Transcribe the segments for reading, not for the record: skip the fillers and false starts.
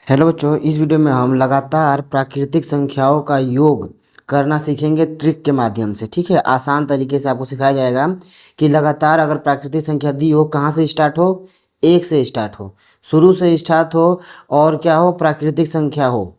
Hello बच्चों, इस video में हम लगातार प्राकृतिक संख्याओं का योग करना सीखेंगे ट्रिक के माध्यम से। ठीक है, आसान तरीके से आपको सिखाया जाएगा कि लगातार अगर प्राकृतिक संख्या दी हो, कहाँ से स्टार्ट हो, एक से स्टार्ट हो, शुरू से स्टार्ट हो और क्या हो, प्राकृतिक संख्या हो।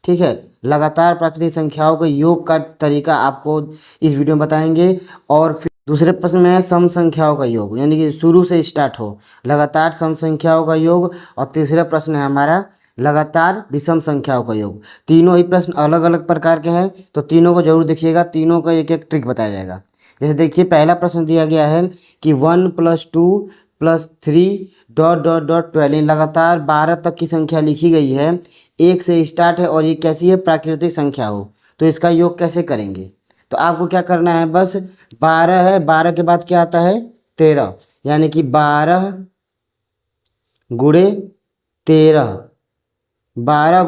ठीक है, लगातार प्राकृतिक संख्याओं के योग का तरीका आपको इस वीडियो में बताएंगे। और फिर दूसरे प्रश्न में है सम संख्याओं का योग, यानी कि शुरू से स्टार्ट हो लगातार सम संख्याओं का योग। और तीसरा प्रश्न है हमारा लगातार विषम संख्याओं का योग। तीनों ही प्रश्न अलग अलग प्रकार के हैं, तो तीनों को जरूर देखिएगा, तीनों का एक एक ट्रिक बताया जाएगा। जैसे देखिए, पहला प्रश्न दिया गया है कि 1+2+3 ... लगातार 12 तक की संख्या लिखी गई है, एक से स्टार्ट है और ये कैसी है, प्राकृतिक संख्या हो, तो इसका योग कैसे करेंगे। तो आपको क्या करना है, बस 12 है, 12 के बाद क्या आता है, 13, यानी कि 12 गुणे 13, 12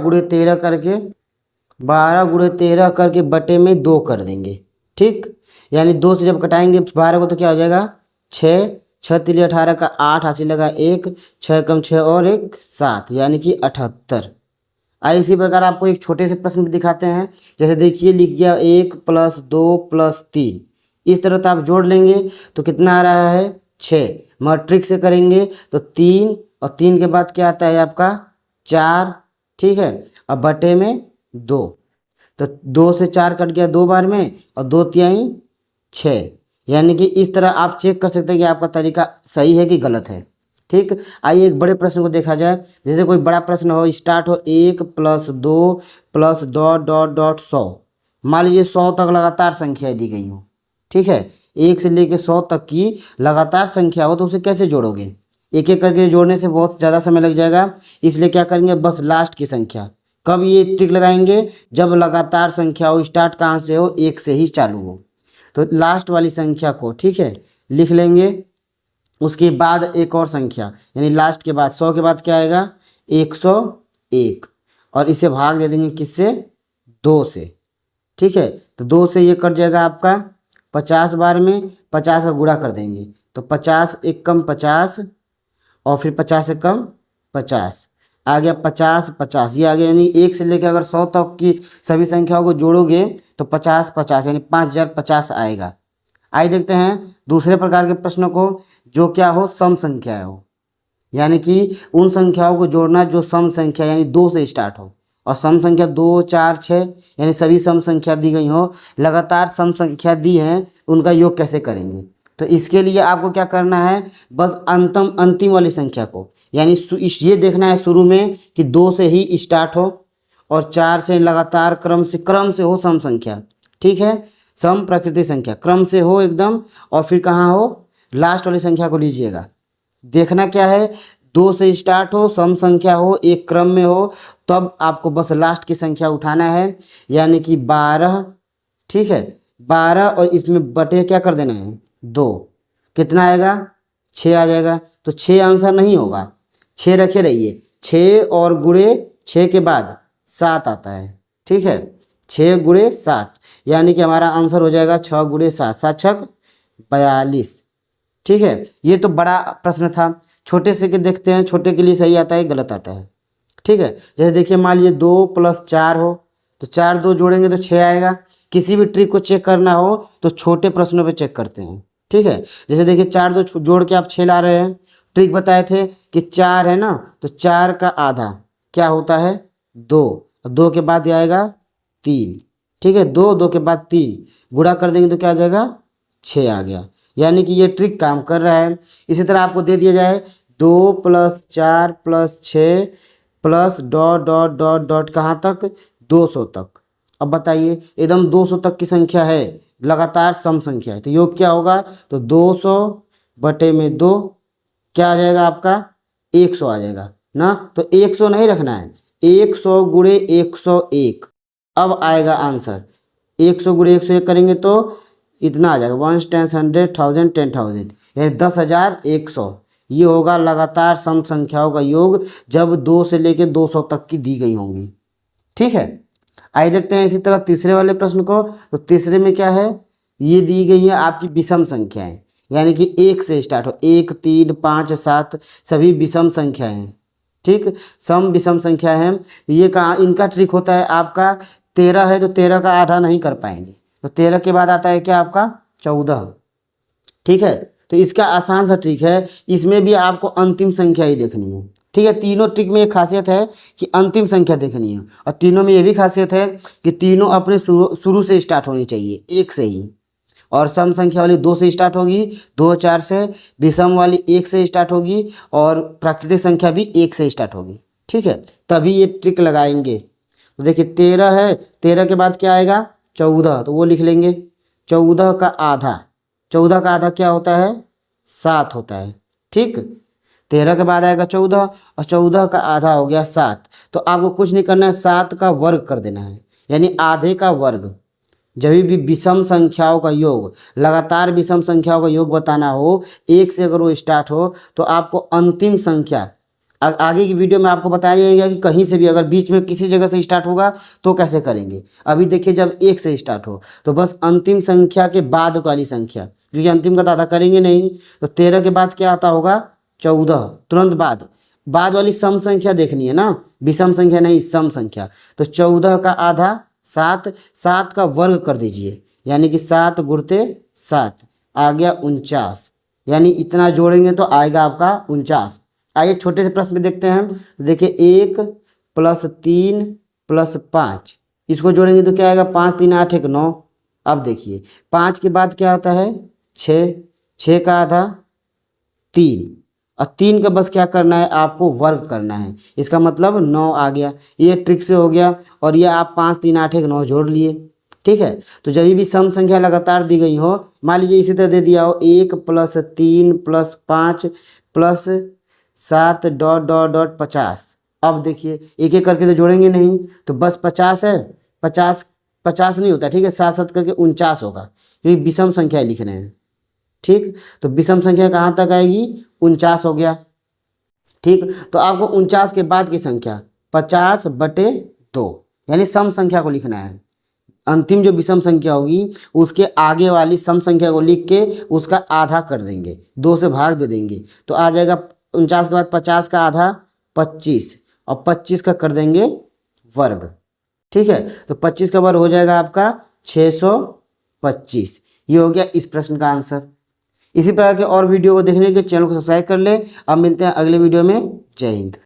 करके बटे में 2 कर देंगे। ठीक, यानी 2 से जब कटाएंगे 12 को तो क्या हो जाएगा, 6, 6 तिली 18 का 8, हासिल लगा 1, 6 कम 6 और 1 7, यानी कि 78। आइए इसी प्रकार आपको एक छोटे से प्रश्न भी दिखाते हैं। जैसे देखिए, लिख गया 1+2+3, इस तरह तो आप जोड़ लेंगे तो कितना आ रहा है, 6। मैट्रिक से करेंगे तो 3 और 3 के बाद क्या आता है आपका, 4। ठीक है, अब बटे में 2, तो 2 से 4 कट गया 2 बार में और 2 तिहाई 6, यानी कि इस तरह आप चेक कर सकते हैं कि आपका तरीका सही है कि गलत है। ठीक, आइए एक बड़े प्रश्न को देखा जाए। जैसे कोई बड़ा प्रश्न हो, स्टार्ट हो 1+2+... मान लीजिए 100 तक लगातार संख्याएं दी गई हो। ठीक है, 1 से लेकर 100 तक की लगातार संख्या हो, तो उसे कैसे जोड़ोगे, एक एक करके जोड़ने से बहुत ज़्यादा समय लग जाएगा। इसलिए क्या करेंगे, बस लास्ट की संख्या। कब ये ट्रिक लगाएंगे, जब लगातार संख्या हो, स्टार्ट कहाँ से हो, 1 से ही चालू हो, तो लास्ट वाली संख्या को, ठीक है, लिख लेंगे। उसके बाद एक और संख्या, यानी लास्ट के बाद 100 के बाद क्या आएगा, 101, और इसे भाग दे देंगे किससे, 2 से। ठीक है, तो 2 से ये कट जाएगा आपका 50 बार में, 50 का गुणा कर देंगे तो 50 एक कम 50 और फिर 50 से कम 50, आ गया 50 50, ये आ गया। यानी 1 से लेकर अगर 100 तक की सभी संख्याओं को जोड़ोगे तो 50 50, यानी 5050 आएगा। आइए देखते हैं दूसरे प्रकार के प्रश्नों को, जो क्या हो, सम संख्या हो, यानी कि उन संख्याओं को जोड़ना जो सम संख्या यानी 2 से स्टार्ट हो। और सम संख्या 2 4 6, यानी सभी सम संख्या दी गई हो, लगातार सम संख्या दी हैं, उनका योग कैसे करेंगे। तो इसके लिए आपको क्या करना है, बस अंतिम वाली संख्या को, यानी ये देखना है शुरू में कि 2 से ही स्टार्ट हो और 4 से लगातार क्रम से हो सम संख्या। ठीक है, सम प्राकृतिक संख्या क्रम से हो एकदम, और फिर कहाँ हो, लास्ट वाली संख्या को लीजिएगा। देखना क्या है, 2 से स्टार्ट हो, सम संख्या हो, एक क्रम में हो, तब आपको बस लास्ट की संख्या उठाना है, यानी कि 12। ठीक है, 12 और इसमें बटे क्या कर देना है, 2, कितना आएगा, 6 आ जाएगा। तो 6 आंसर नहीं होगा, 6 रखे रहिए, 6 और गुणे 6 के बाद 7 आता है। ठीक है, 6 गुणे 7, यानी कि हमारा आंसर हो जाएगा 6 गुणे 7, 7 छक 42। ठीक है, ये तो बड़ा प्रश्न था। छोटे से के देखते हैं, छोटे के लिए सही आता है गलत आता है। ठीक है, जैसे देखिए, मान लीजिए 2+4 हो, तो 4 2 जोड़ेंगे तो 6 आएगा। किसी भी ट्रिक को चेक करना हो तो छोटे प्रश्नों पे चेक करते हैं। ठीक है, जैसे देखिए 4 2 जोड़ के आप 6 ला रहे हैं। ट्रिक बताए थे कि 4 है ना, तो 4 का आधा क्या होता है, 2, 2 के बाद ये आएगा 3। ठीक है, 2 2 के बाद 3, गुणा कर देंगे तो क्या आ जाएगा, 6 आ गया। यानी कि ये ट्रिक काम कर रहा है। इसी तरह आपको दे दिया जाए 2+4+6 प्लस ... कहाँ तक, 200 तक। अब बताइए, एकदम 200 तक की संख्या है, लगातार सम संख्या है, तो योग क्या होगा, तो 200 बटे में 2 क्या आ जाएगा आपका, 100 आ जाएगा ना। तो 100 नहीं रखना है, 100 गुणे 101। अब आएगा आंसर, 100 गुणे 101 करेंगे तो इतना आ जाएगा, 1 10 100 1000 10,000, यानी 10,100। ये होगा लगातार सम संख्याओं का योग, जब 2 से लेकर 200 तक की दी गई होंगी। ठीक है, आइए देखते हैं इसी तरह तीसरे वाले प्रश्न को। तो तीसरे में क्या है, ये दी गई है आपकी विषम संख्याएं, यानी कि 1 से स्टार्ट हो, 1 3 5 7 सभी विषम संख्याएं हैं। ठीक, सम विषम संख्या है। ये कहाँ इनका ट्रिक होता है आपका 13 है तो 13 का आधा नहीं कर पाएंगे, तो 13 के बाद आता है क्या आपका 14। ठीक है, तो इसका आसान सा ट्रिक है, इसमें भी आपको अंतिम संख्या ही देखनी है। ठीक है, तीनों ट्रिक में एक खासियत है कि अंतिम संख्या देखनी है, और तीनों में ये भी खासियत है कि तीनों अपने शुरू से स्टार्ट होनी चाहिए, एक से ही। और सम संख्या वाली 2 से स्टार्ट होगी, 2 4 से, विषम वाली 1 से स्टार्ट होगी, और प्राकृतिक संख्या भी 1 से स्टार्ट होगी। ठीक है, तभी ये ट्रिक लगाएंगे। तो देखिए 13 है, 13 के बाद क्या आएगा 14, तो वो लिख लेंगे। 14 का आधा, 14 का आधा क्या होता है 7 होता है। ठीक, 13 के बाद आएगा 14, और 14 का आधा हो गया 7। तो आपको कुछ नहीं करना है, 7 का वर्ग कर देना है, यानी आधे का वर्ग। जब भी विषम संख्याओं का योग, लगातार विषम संख्याओं का योग बताना हो, 1 से अगर वो स्टार्ट हो, तो आपको अंतिम संख्या आगे की वीडियो में आपको बताया जाएगा कि कहीं से भी अगर बीच में किसी जगह से स्टार्ट होगा तो कैसे करेंगे। अभी देखिए जब 1 से स्टार्ट हो तो बस अंतिम संख्या के बाद वाली संख्या, क्योंकि अंतिम का तो आधा करेंगे नहीं, तो 13 के बाद क्या आता होगा 14, तुरंत बाद वाली सम संख्या देखनी है ना, विषम संख्या नहीं, सम संख्या। तो 14 का आधा 7, 7 का वर्ग कर दीजिए, यानी कि 7 गुणते 7 आ गया 49, यानी इतना जोड़ेंगे तो आएगा आपका 49। आइए छोटे से प्रश्न में देखते हैं। तो देखिए 1 + 3 + 5, इसको जोड़ेंगे तो क्या आएगा 5 3 8 1 9। अब देखिए 5 के बाद क्या आता है 6, 6 का आधा 3, और 3 का बस क्या करना है आपको वर्ग करना है, इसका मतलब 9 आ गया। ये ट्रिक से हो गया, और ये आप 5 3 8 1 9 जोड़ लिए। ठीक है, तो जब भी सम संख्या लगातार दी गई हो, मान लीजिए इसी तरह दे दिया हो 1 + 3 + 5 + 7 ... 50। अब देखिए एक एक करके तो जोड़ेंगे नहीं, तो बस 50 है, 50 नहीं होता। ठीक है, 7 7 करके 49 होगा, क्योंकि विषम संख्या लिख रहे हैं। ठीक, तो विषम संख्या कहाँ तक आएगी 49 हो गया। ठीक, तो आपको 49 के बाद की संख्या 50/2, यानी सम संख्या को लिखना है। अंतिम जो विषम संख्या होगी उसके आगे वाली सम संख्या को लिख के उसका आधा कर देंगे, 2 से भाग दे देंगे, तो आ जाएगा 49 के बाद 50 का आधा 25, और 25 का कर देंगे वर्ग। ठीक है, तो 25 का वर्ग हो जाएगा आपका 625। ये हो गया इस प्रश्न का आंसर। इसी प्रकार के और वीडियो को देखने के लिए चैनल को सब्सक्राइब कर ले। अब मिलते हैं अगले वीडियो में। जय हिंद।